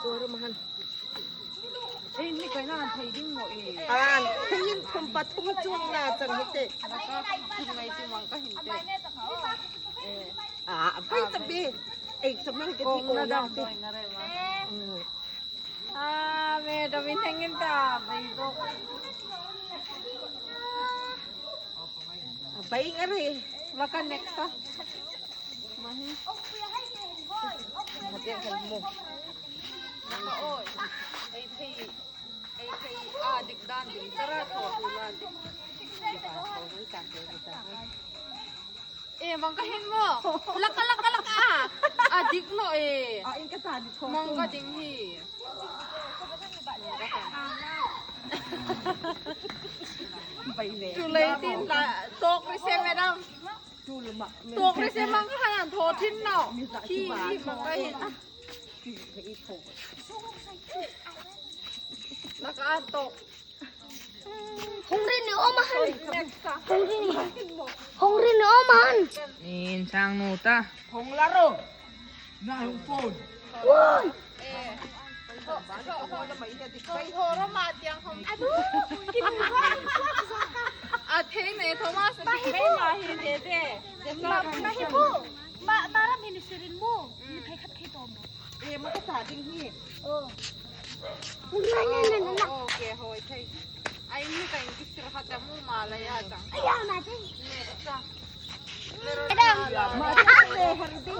ตัวรมันนี่ไปหน้าไทยดิ้งหมดเอง ให้ยินคมปัดทุ่งจุงนาจังให้เด็กแล้วก็กินไงจิมังก็เห็นเด็กไปจะบีเอกจะไม่กันที่โกงสิเมย์จะมีแทงเงินตาไปก็ไปอะไรแล้วก็ next อ่ะมาให้มาเรียกกันมุกแล้วก็โอ้ยไอ้พี่ดิกดันดิกระโถดูแลดิมันก็เห็นว่าลักดิกหน่อยอินกระสานดิมองก็จริงที่ไปเลยจุเลยตินละตกไปเสียไม่ได้ตกไปเสียมันก็ขนาดโทษทิ้นเนาะที่มันก็เห็นแล้วก็ตกHongrin ni Oman. Hongrin ni Oman. Insang nuta. Hong laro. Na hong phone. Woi. โทรมาเตียงของเทงไหนโทรมาสิไม่มาเห็นเจ๊มาให้ผู้มารับมินิสิรินมูมีใครคัดใครตอมมันก็สาจริงที่นั่นโอเคโหยใช่ไอ้นี่แต่งกิสระจมูกมาเลยอ่ะจังไอ้ยามาดิไอ้ดำมาเลยฮันดี้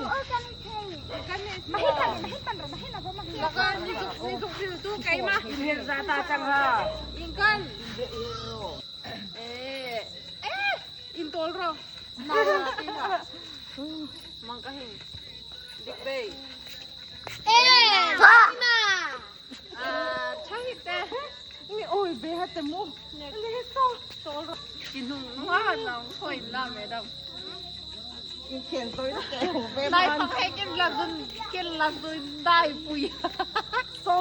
กันมาให้ปันเรามาให้เรามาให้แล้วก็นี่ทุกตู้ไก่มาเรียนซาตาจังฮะอิงกันอินโตลรอมาที่ค่ะมังก็เห็นดิกเบย์พ่อใช่แต่นี่โอ้ยเบฮัตมูเนี่ยโตลกินหนุ่มว่าน้องคอยน้ำไม่ดำอีเขียนตัวนี้ได้พักให้กินละดุนได้ปุยโซ่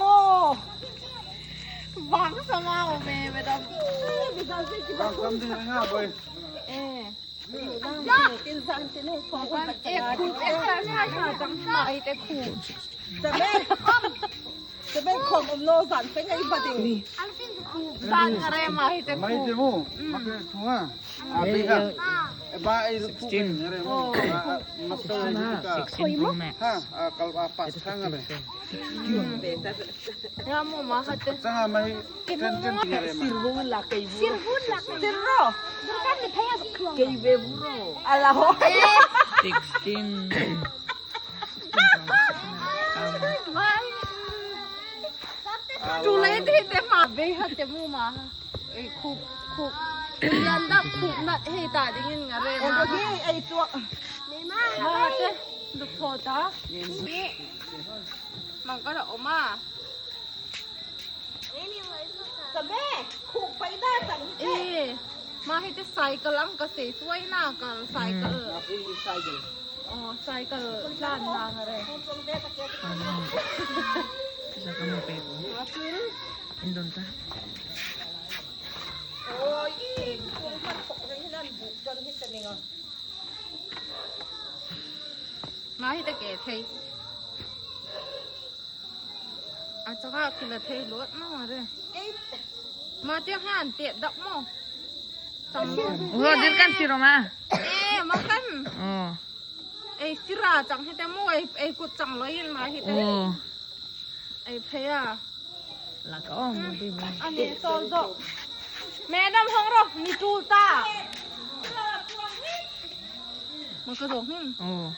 บางสมาโอเมไม่ดำบางคำที่ง่ายไปกินซันกินให้ของกันคูแต่ใช่ค่ะจังหวะแต่คูจะเป็นของอมโนสันเป็นไงบ้างดิสันอะไรมาให้แต่คูไม่จะมูมาเป็นทัวร์อาทิตย์บ้าไอ้ลูกชิ้นอะไรมูมาสเตอร์นี่ก็ฮะkalau apa sekarang ada ya mau mah hati sangat mai kan sirvun lah sirro bukan ni kaya sekeluar kayak beburo alah จูเลยที่เต็มมาเบย์ฮะเต็มมาไอ้คุกยันดับคุกนัดให้ตาดิ้งอะไรมาไอ้ตัวมาเจ้ลูกโทจ้านี่มันก็จะออกมาจะแม่คุกไปได้จังมาให้จะใส่กระลังกระสีสวยหน้ากันใส่กระใส่กระด้านล่างอะไรBisa kamu pepo. Indon ta. โอ้ยคุกมันปกเลยนั่นบุกจนที่จะนี่ไงมาให้ตะเกียบเทอาจจะก็กินละเทรถมาเลยมาเจ้าห่านเตี๋ยดับหม้อOh, dirkan si Roma. Makan. Oh. Sira chẳng hay tao mua cút chẳng lấy mà hay tao. Phê à. Là có ông đi mà. Anh đi to rộng. Mẹ đâm không rồi, mi tu ta. Mà cái rộng hả? Oh.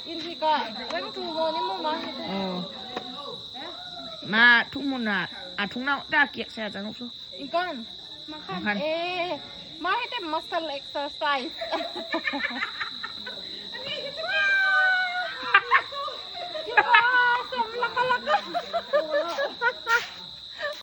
In gì cả, vẫn tu mà nhưng mà hay tao. Oh. Mà thung môn thung nào đã kiệt xe chẳng không số. In con. Makan. Ma hay tao muscle exercise. Laka-laka.